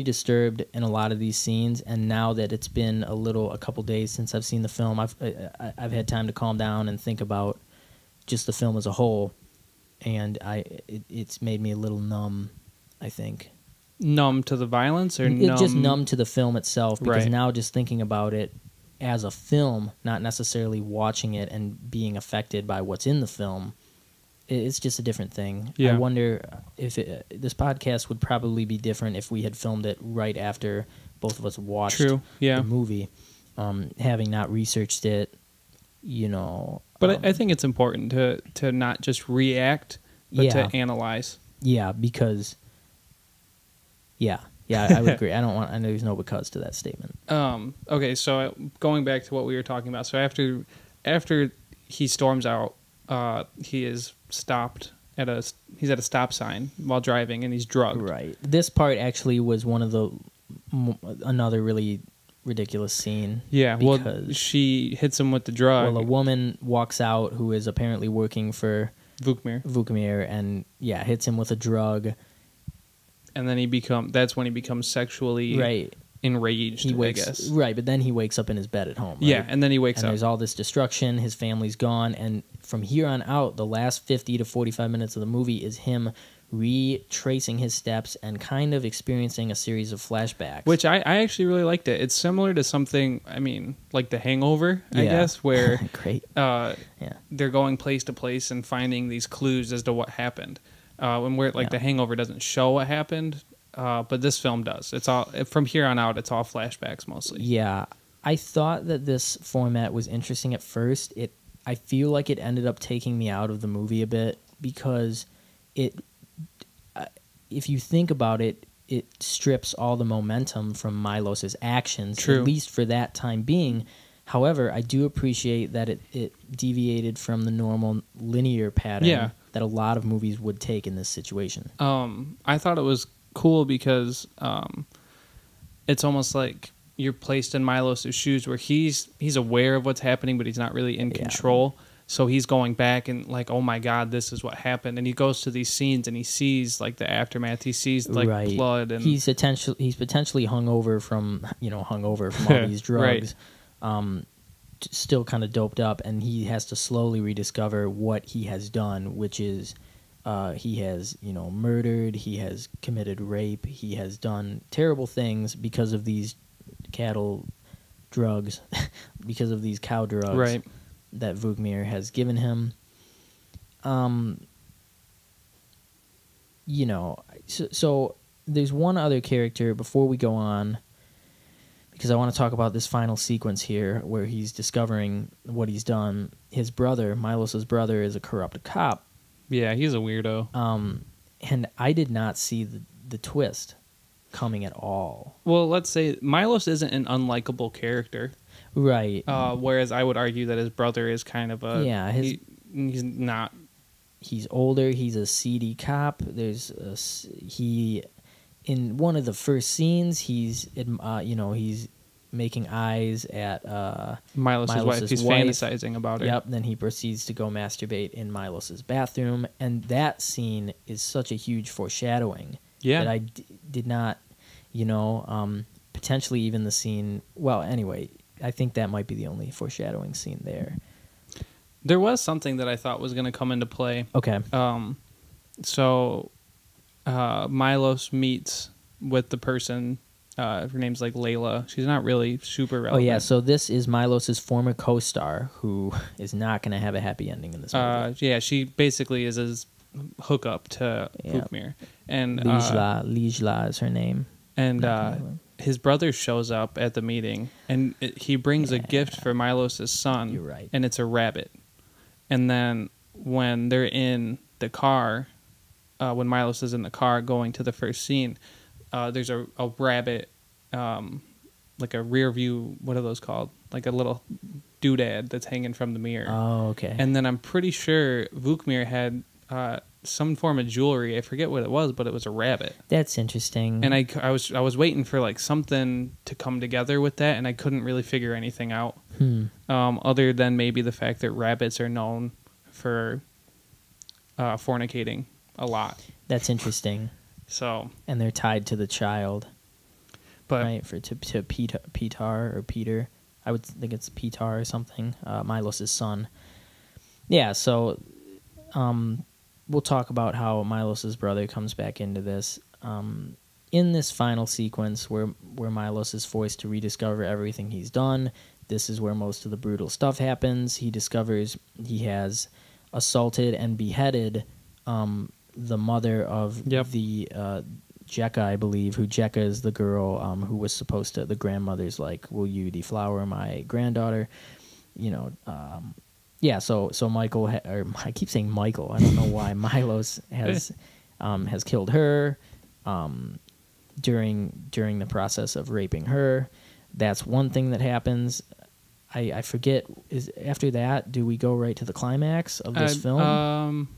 disturbed in a lot of these scenes. And now that it's been a couple days since I've seen the film, I've had time to calm down and think about just the film as a whole. And it's made me a little numb, I think. Numb to the violence, or just numb to the film itself, because now just thinking about it as a film, not necessarily watching it and being affected by what's in the film, it's just a different thing. I wonder if this podcast would probably be different if we had filmed it right after both of us watched the movie, having not researched it, But I think it's important to not just react, but to analyze. Yeah, because... Yeah, I would agree. I know there's no because to that statement. Okay, so going back to what we were talking about. So after he storms out, he is stopped he's at a stop sign while driving, and he's drugged. Right. This part actually was another really ridiculous scene. Yeah, well, she hits him with the drug. Well, a woman walks out who is apparently working for Vukmir, and hits him with a drug. And then that's when he becomes sexually enraged, I guess. Right, but then he wakes up in his bed at home. Right? Yeah, and then he wakes up. And there's all this destruction. His family's gone. And from here on out, the last 50 to 45 minutes of the movie is him retracing his steps and kind of experiencing a series of flashbacks. Which I actually really liked it. It's similar to something, I mean, like The Hangover, I guess, where Great. They're going place to place and finding these clues as to what happened. And where The Hangover doesn't show what happened, but this film does. It's all from here on out. It's all flashbacks mostly. Yeah, I thought that this format was interesting at first. I feel like it ended up taking me out of the movie a bit because if you think about it, it strips all the momentum from Milos's actions, True. At least for that time being. However, I do appreciate that it deviated from the normal linear pattern that a lot of movies would take in this situation. I thought it was cool because it's almost like you're placed in Milos's shoes where he's aware of what's happening, but he's not really in control. So he's going back and like, oh my God, this is what happened. And he goes to these scenes and he sees like the aftermath. He sees blood, and he's potentially hungover from all these drugs. Right. Still kind of doped up, and he has to slowly rediscover what he has done, which is he has murdered, he has committed rape, he has done terrible things because of these cattle drugs, because of these cow drugs. Right. That Vukmir has given him. So there's one other character before we go on, because I want to talk about this final sequence here where he's discovering what he's done. His brother, Milos's brother, is a corrupt cop. Yeah, he's a weirdo. And I did not see the twist coming at all. Well, let's say Milos isn't an unlikable character. Right. Whereas I would argue that his brother is kind of a... Yeah. He's not... He's older. He's a seedy cop. In one of the first scenes, he's making eyes at Milos's wife. He's fantasizing about her. Yep. Then he proceeds to go masturbate in Milos's bathroom, and that scene is such a huge foreshadowing. Yeah. That I did not, potentially even the scene. Well, anyway, I think that might be the only foreshadowing scene there. There was something that I thought was going to come into play. Okay. So Milos meets with the person. Her name's like Layla. She's not really super relevant. Oh, yeah. So this is Milos's former co-star who is not going to have a happy ending in this movie. Yeah, she basically is his hookup to Vukmir. And Lijla is her name. And his brother shows up at the meeting, and he brings a gift for Milos's son. You're right. And it's a rabbit. And then when they're in the car, when Milos is in the car going to the first scene, there's a rabbit, like a rear view, what are those called? Like a little doodad that's hanging from the mirror. Oh, okay. And then I'm pretty sure Vukmir had some form of jewelry. I forget what it was, but it was a rabbit. That's interesting. And I was waiting for like something to come together with that, and I couldn't really figure anything out. Other than maybe the fact that rabbits are known for fornicating a lot. That's interesting. So, and they're tied to the child, but right? To Peter. I would think it's Petar or something. Milos's son. Yeah. So, we'll talk about how Milos's brother comes back into this. In this final sequence where Milos is forced to rediscover everything he's done, this is where most of the brutal stuff happens. He discovers he has assaulted and beheaded the mother of the Jekka, I believe, who Jekka is the girl who was supposed to, the grandmother's like, will you deflower my granddaughter? Yeah, so Michael, I keep saying Michael, I don't know why, Milos has killed her during the process of raping her. That's one thing that happens. I forget, is after that, do we go right to the climax of this film?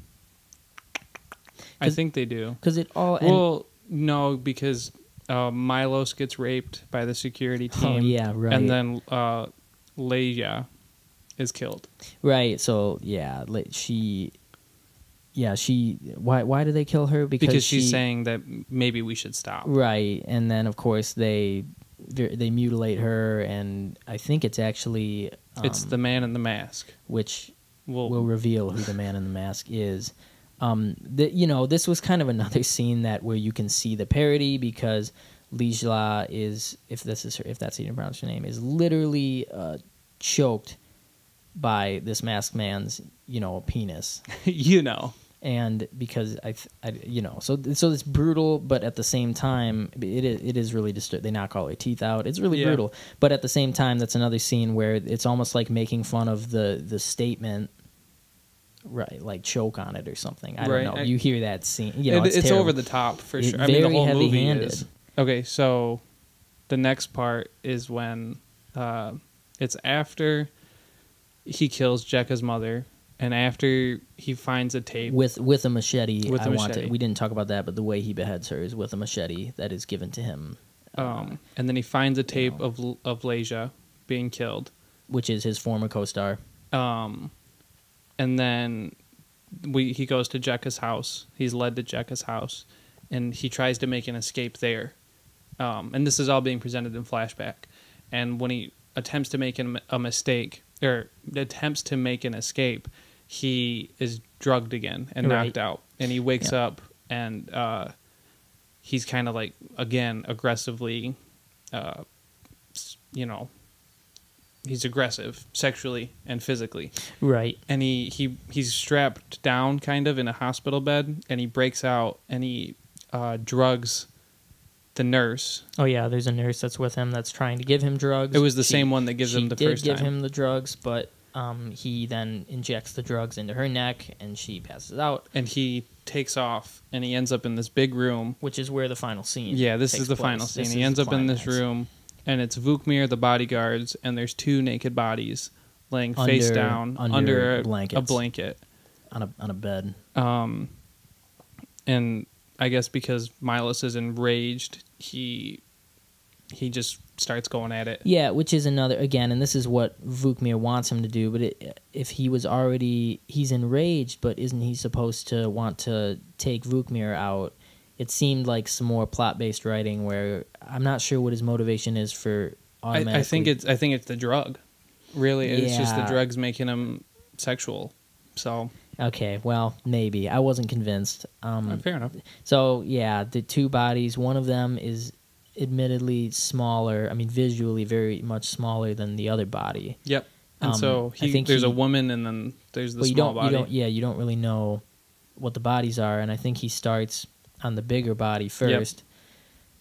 I think they do. Because it all... Well, no, because Milos gets raped by the security team. Oh, yeah, right. And then Leia is killed. Right, so, yeah, why do they kill her? Because she's saying that maybe we should stop. Right, and then, of course, they they mutilate her, and I think it's actually it's the man in the mask, which will reveal who the man in the mask is. This was kind of another scene where you can see the parody, because Lijla is, if that's how you pronounce her name, is literally choked by this masked man's penis. And because so it's brutal, but at the same time it is really disturbing. They knock all her teeth out. It's really brutal, but at the same time that's another scene where it's almost like making fun of the statement, right? Like choke on it or something. I don't know. You hear that scene, it's over the top for sure. Very the whole heavy-handed. movie is. Okay, so the next part is when it's after he kills Jekka's mother. And after he finds a tape with a machete, we didn't talk about that, but the way he beheads her is with a machete that is given to him. And then he finds a tape of Leja being killed, which is his former co-star. And then he goes to Jekka's house. He's led to Jekka's house, and he tries to make an escape there. And this is all being presented in flashback. And when he attempts to make a mistake or attempts to make an escape, he is drugged again and knocked out, and he wakes up, and he's kind of like, again, aggressively, he's aggressive sexually and physically. Right. And he's strapped down kind of in a hospital bed, and he breaks out, and he drugs the nurse. Oh, yeah, there's a nurse that's with him that's trying to give him drugs. It was the same one that gives him the first time. She did give him the drugs, but he then injects the drugs into her neck, and she passes out. And he takes off, and he ends up in this big room. Which is where the final scene this is the final scene. He ends up in this room, and it's Vukmir, the bodyguards, and there's two naked bodies laying face down under a blanket. On a bed. And I guess because Milos is enraged, he just starts going at it. Yeah, which is another, again, and this is what Vukmir wants him to do, but if he was he's enraged, but isn't he supposed to want to take Vukmir out? It seemed like some more plot-based writing where I'm not sure what his motivation is for automatically. I think it's the drug. Really, it's just the drugs making him sexual. So... Okay, well, maybe. I wasn't convinced. Fair enough. So, yeah, the two bodies, one of them is admittedly smaller, visually very much smaller than the other body. Yep. And so there's a woman, and then there's the small body. You don't really know what the bodies are, and I think he starts on the bigger body first,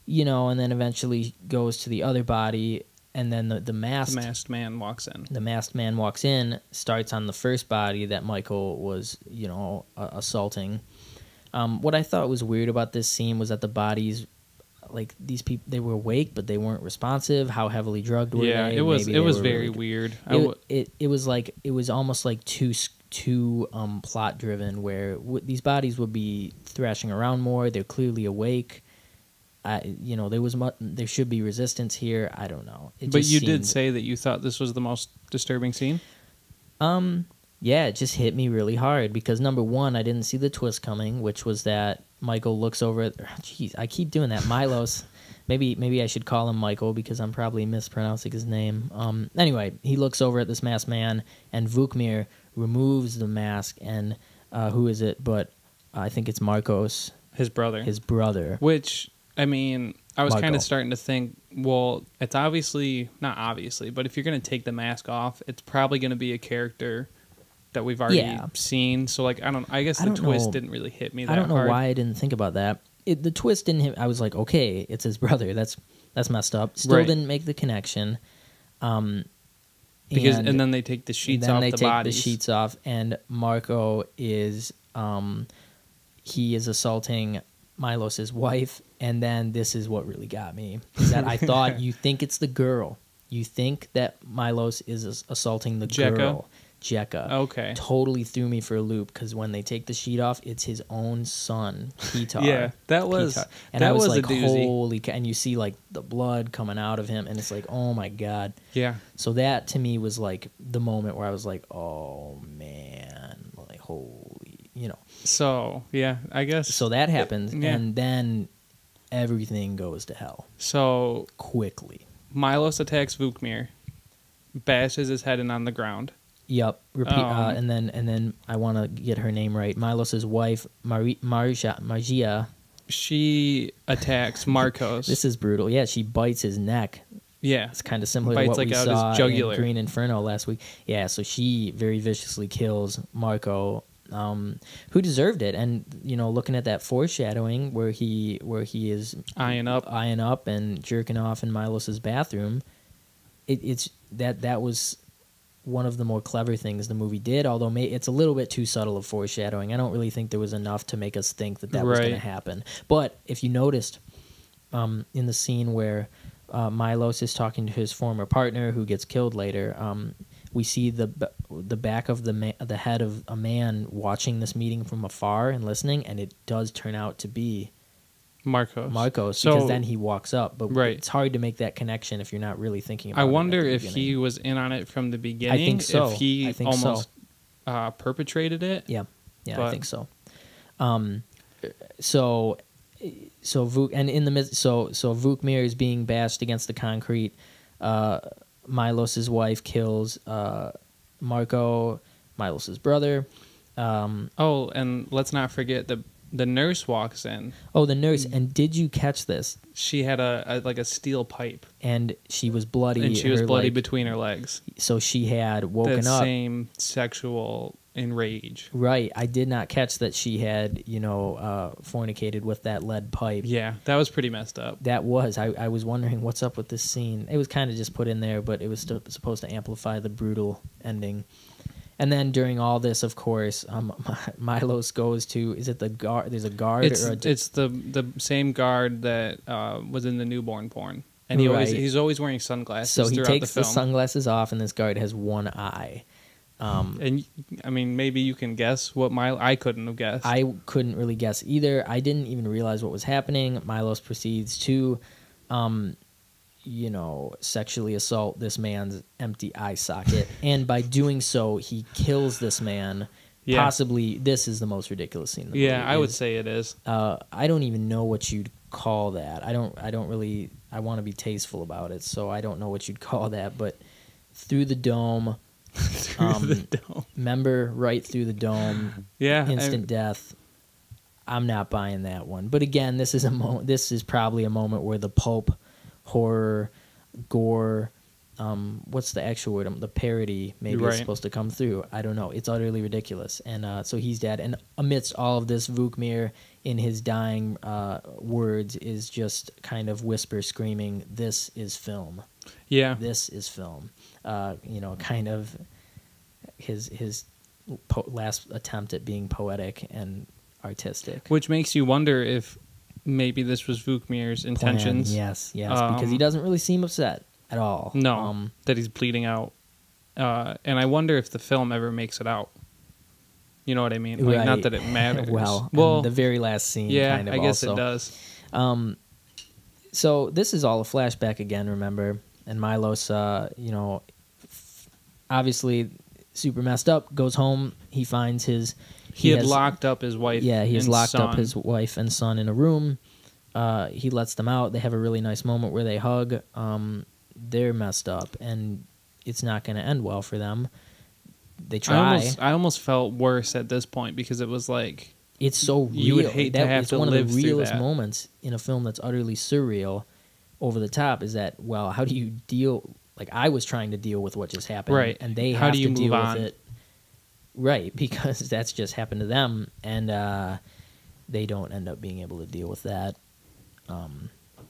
and then eventually goes to the other body. And then the masked man walks in. The masked man walks in, starts on the first body that Michael was, assaulting. What I thought was weird about this scene was that the bodies, like these people, they were awake, but they weren't responsive. How heavily drugged were they? Yeah, it was very weird. It was almost like too plot driven, where these bodies would be thrashing around more. They're clearly awake. There should be resistance here. I don't know. But you did say that you thought this was the most disturbing scene? Yeah, it just hit me really hard because, number one, I didn't see the twist coming, which was that Michael looks over at... Jeez, I keep doing that. Milos. Maybe I should call him Michael because I'm probably mispronouncing his name. Anyway, he looks over at this masked man, and Vukmir removes the mask, and who is it? But I think it's Marcos. His brother. Which... I was kind of starting to think, well, it's not obviously, but if you're going to take the mask off, it's probably going to be a character that we've already seen. So, I guess the twist didn't really hit me that hard. I don't know why I didn't think about that. The twist didn't hit. I was like, okay, it's his brother. That's messed up. Still didn't make the connection. And then they take the sheets off the bodies. Then they take the sheets off, and Marco is, he is assaulting Milos's wife. And then this is what really got me, is that I thought you think it's the girl. You think that Milos is assaulting the girl. Jekka. Okay. Totally threw me for a loop because when they take the sheet off, it's his own son, Petar. Yeah, that was Petar. And I was like, holy cow. And you see the blood coming out of him, and it's like, oh my God. Yeah. So that to me was the moment where I was like, oh man, holy, So, yeah, I guess. So that happens, and then... everything goes to hell. So quickly. Milos attacks Vukmir, bashes his head in on the ground. Yep. Repeat. And then I want to get her name right. Milos's wife, Margia. She attacks Marcos. This is brutal. Yeah, she bites his neck. Yeah, it's kind of similar to what we saw in Green Inferno last week. Yeah, so she very viciously kills Marco, who deserved it. And looking at that foreshadowing where he is eyeing up and jerking off in Milos's bathroom, that was one of the more clever things the movie did, although it's a little bit too subtle of foreshadowing. I don't really think there was enough to make us think that was going to happen. But if you noticed in the scene where Milos is talking to his former partner who gets killed later, we see the back of the head of a man watching this meeting from afar and listening, and it does turn out to be Marcos, because then he walks up. But it's hard to make that connection if you're not really thinking about it. I wonder if he was in on it from the beginning. I think so. If he almost perpetrated it. Yeah, I think so. So Vuk, and in the midst, so Vukmir is being bashed against the concrete. Milos's wife kills Marco, Milos's brother. And let's not forget the nurse walks in. Oh, the nurse! And did you catch this? She had a steel pipe, and she was bloody. And she was bloody between her legs. So she had woken up. Same sexual enrage. Right. I did not catch that she had, fornicated with that lead pipe. Yeah, that was pretty messed up. That was. I was wondering what's up with this scene. It was kind of just put in there, but it was supposed to amplify the brutal ending. And then during all this, of course, Milos goes to, is it the guard? There's a guard? It's the same guard that was in the newborn porn. And he's always wearing sunglasses. So he takes the sunglasses off, and this guard has one eye. And I mean, maybe you can guess what I couldn't have guessed. I couldn't really guess either. I didn't even realize what was happening. Milos proceeds to, sexually assault this man's empty eye socket, and by doing so, he kills this man. Yeah. Possibly, this is the most ridiculous scene in the movie. Yeah, I would say it is. I don't even know what you'd call that. I don't really. I want to be tasteful about it, so I don't know what you'd call that. But through the dome. Member right through the dome. Yeah, instant death. I'm not buying that one. But again, this is probably a moment where the pulp, horror, gore, what's the actual word? The parody maybe is supposed to come through. I don't know. It's utterly ridiculous. And so he's dead. And amidst all of this, Vukmir, in his dying words, is just kind of whisper screaming, "This is film." Yeah, this is film. Kind of his last attempt at being poetic and artistic. Which makes you wonder if maybe this was Vukmir's intentions. Yes, because he doesn't really seem upset at all. No, that he's bleeding out. And I wonder if the film ever makes it out. You know what I mean? Like, not that it matters. well, the very last scene kind of I guess also. It does. So this is all a flashback again, remember? And Milos, obviously super messed up, goes home. He finds he had locked up his wife. Yeah, he's locked up his wife and son in a room. He lets them out. They have a really nice moment where they hug. They're messed up, and it's not going to end well for them. They try. I almost felt worse at this point because it was like it's so real. You would hate to have to live through that. It's one of the realest moments in a film that's utterly surreal, over the top. Is that, well, how do you deal? Like, I was trying to deal with what just happened, right? And they have to deal with it, right? Because that's just happened to them, and they don't end up being able to deal with that.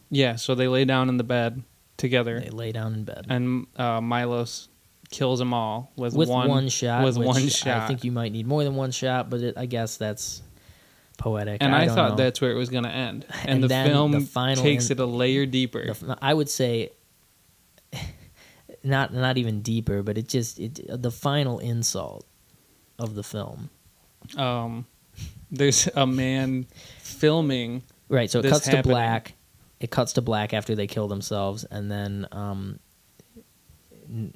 Yeah, so they lay down in the bed together. They lay down in bed, and Milos kills them all with one shot. With one shot. I think you might need more than one shot, but I guess that's poetic. And I thought that's where it was going to end. And the film takes it a layer deeper. I would say not even deeper, but the final insult of the film. There's a man filming. Right, so it cuts to black. It cuts to black after they kill themselves, and then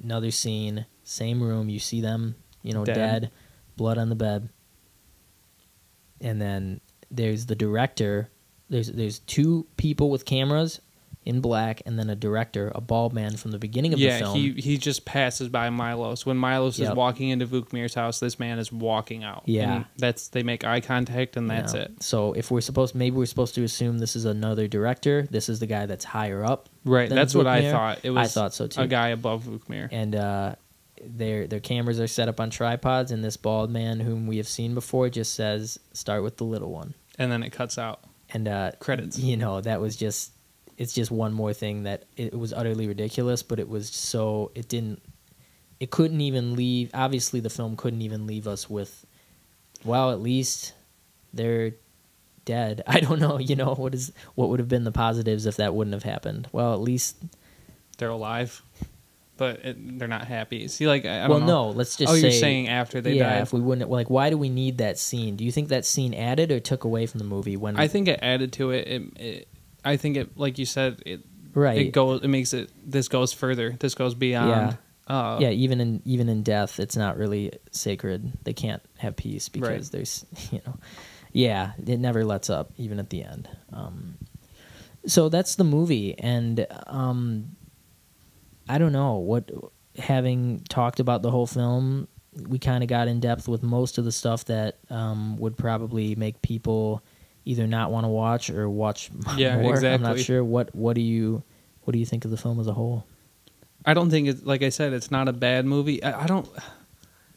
another scene, same room. You see them, dead, blood on the bed, and then there's the director. There's two people with cameras in black, and then a director, a bald man from the beginning of the film. Yeah, he just passes by Milos. When Milos is walking into Vukmir's house, this man is walking out. Yeah. And they make eye contact, and that's it. So if maybe we're supposed to assume this is another director. This is the guy that's higher up. Right, that's Vukmir. what I thought. I thought so too. A guy above Vukmir. And their cameras are set up on tripods, and this bald man, whom we have seen before, just says, "Start with the little one." And then it cuts out. And credits. That was just... It's just one more thing that it was utterly ridiculous, but it was so... It couldn't even leave... Obviously, the film couldn't even leave us with, well, at least they're dead. I don't know, what would have been the positives if that wouldn't have happened? Well, at least... They're alive, but they're not happy. See, I don't know. No, let's just say... you're saying after they died? Yeah, if we wouldn't... why do we need that scene? Do you think that scene added or took away from the movie? I think it added to it. I think it, like you said, right. It makes it. This goes further. This goes beyond. Yeah. Even in death, it's not really sacred. They can't have peace because there's, Yeah, it never lets up, even at the end. So that's the movie, and I don't know what. Having talked about the whole film, we kind of got in depth with most of the stuff that would probably make people either not want to watch or watch more. Exactly. I'm not sure. What do you think of the film as a whole? I don't think it's, like I said, it's not a bad movie. I don't.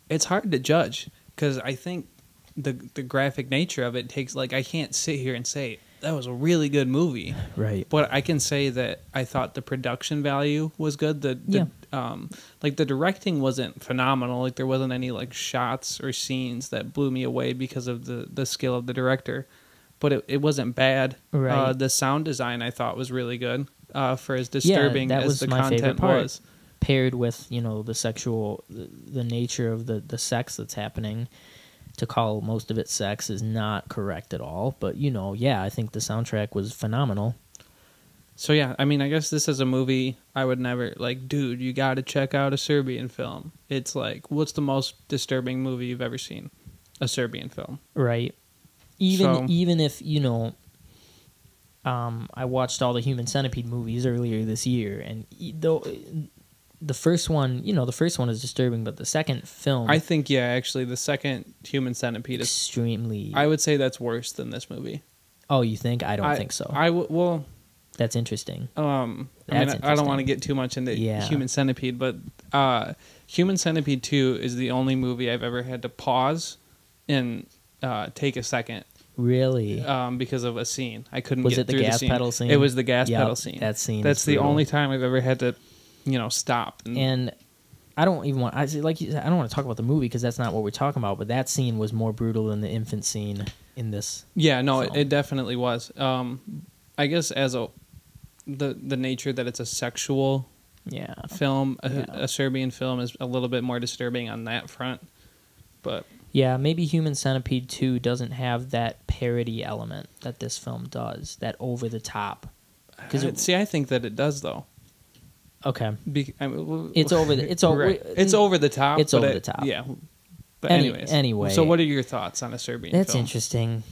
It's hard to judge because I think the graphic nature of it takes, I can't sit here and say that was a really good movie. Right. But I can say that I thought the production value was good. The directing wasn't phenomenal. There wasn't any shots or scenes that blew me away because of the skill of the director. But it wasn't bad. Right. The sound design I thought was really good for as disturbing as the content was. Paired with the nature of the sex that's happening, to call most of it sex is not correct at all. But I think the soundtrack was phenomenal. So yeah, I mean, I guess this is a movie I would never dude, you got to check out a Serbian film. It's what's the most disturbing movie you've ever seen? A Serbian film, right? Even if I watched all the Human Centipede movies earlier this year, and though the first one is disturbing, but the second film, I think actually the second Human Centipede is extremely. I would say that's worse than this movie. Oh, you think? I don't think so. Well, that's interesting. I don't want to get too much into Human Centipede, but Human Centipede 2 is the only movie I've ever had to pause and take a second. Really? Because of a scene. I couldn't get through the scene. Was it the gas pedal scene? It was the gas pedal scene. That scene. That's the only time I've ever had to, stop. And I don't even want... I don't want to talk about the movie because that's not what we're talking about, but that scene was more brutal than the infant scene in this film. It definitely was. I guess as the nature that it's a sexual film, a Serbian film is a little bit more disturbing on that front. But... yeah, maybe Human Centipede 2 doesn't have that parody element that this film does, that over the top. I think that it does though. Okay, it's over the top. It's over the top. Yeah, but anyway. So, what are your thoughts on a Serbian film? That's interesting.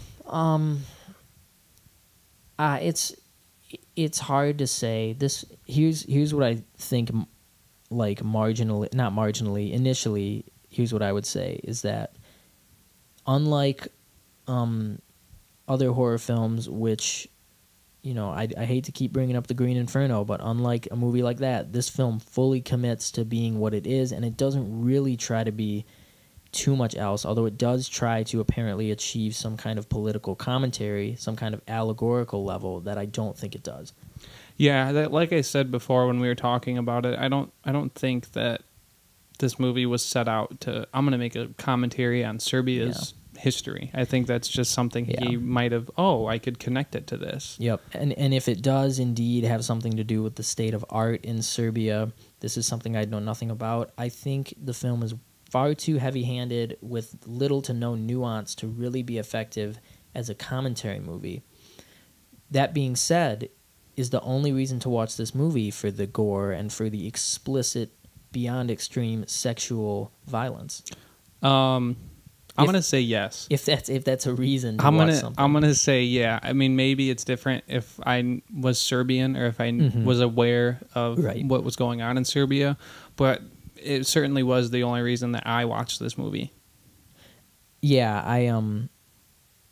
It's hard to say. Here's what I think. Initially, here's what I would say is that, unlike other horror films, which, I hate to keep bringing up The Green Inferno, but unlike a movie like that, this film fully commits to being what it is, and it doesn't really try to be too much else, although it does try to apparently achieve some kind of political commentary, some kind of allegorical level that I don't think it does. Yeah, like I said before when we were talking about it, I don't think that this movie was set out to, I'm going to make a commentary on Serbia's history. I think that's just something he might have, I could connect it to this. Yep. And if it does indeed have something to do with the state of art in Serbia, this is something I know nothing about. I think the film is far too heavy-handed with little to no nuance to really be effective as a commentary movie. That being said, is the only reason to watch this movie for the gore and for the explicit, beyond extreme sexual violence? I'm gonna say yes. If that's a reason to watch something. I'm gonna say yeah. I mean, maybe it's different if I was Serbian or if I was aware of what was going on in Serbia, but it certainly was the only reason that I watched this movie. Yeah,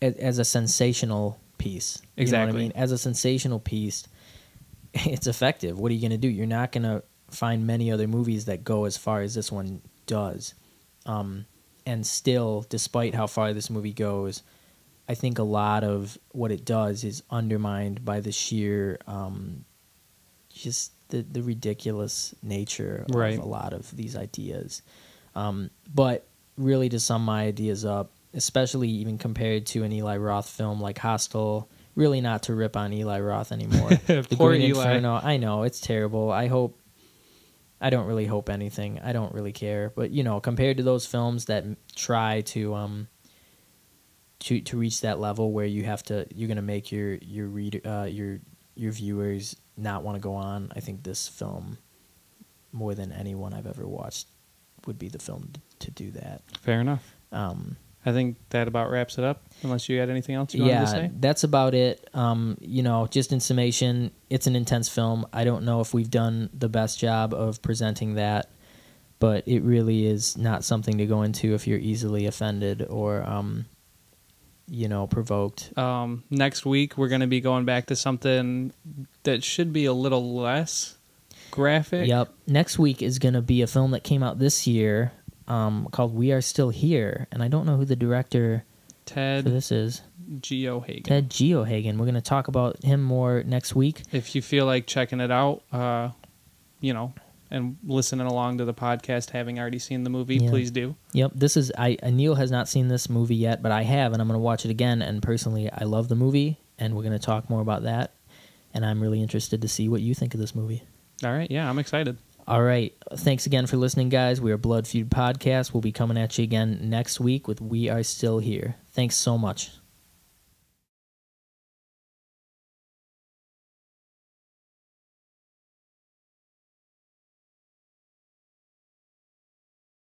as a sensational piece. Exactly. You know what I mean? As a sensational piece, it's effective. What are you going to do? You're not going to find many other movies that go as far as this one does. And still, despite how far this movie goes, I think a lot of what it does is undermined by the sheer, just the ridiculous nature of a lot of these ideas. But really, to sum my ideas up, especially even compared to an Eli Roth film like Hostel, really not to rip on Eli Roth anymore. The Poor Green Eli. Inferno, I know, it's terrible. I don't really hope anything. I don't really care. But, compared to those films that try to reach that level where you're going to make your viewers not want to go on, I think this film, more than anyone I've ever watched, would be the film to do that. Fair enough. I think that about wraps it up, unless you had anything else you wanted to say? Yeah, that's about it. Just in summation, it's an intense film. I don't know if we've done the best job of presenting that, but it really is not something to go into if you're easily offended or, provoked. Next week, we're going to be going back to something that should be a little less graphic. Yep. Next week is going to be a film that came out this year, called We Are Still Here, and I don't know who the director for this is. Geohagen. Ted Geohagen. We're going to talk about him more next week. If you feel like checking it out, and listening along to the podcast, having already seen the movie, please do. Yep. This is Neil has not seen this movie yet, but I have, and I'm going to watch it again. And personally, I love the movie, and we're going to talk more about that. And I'm really interested to see what you think of this movie. All right. Yeah, I'm excited. All right. Thanks again for listening, guys. We are Blood Feud Podcast. We'll be coming at you again next week with We Are Still Here. Thanks so much.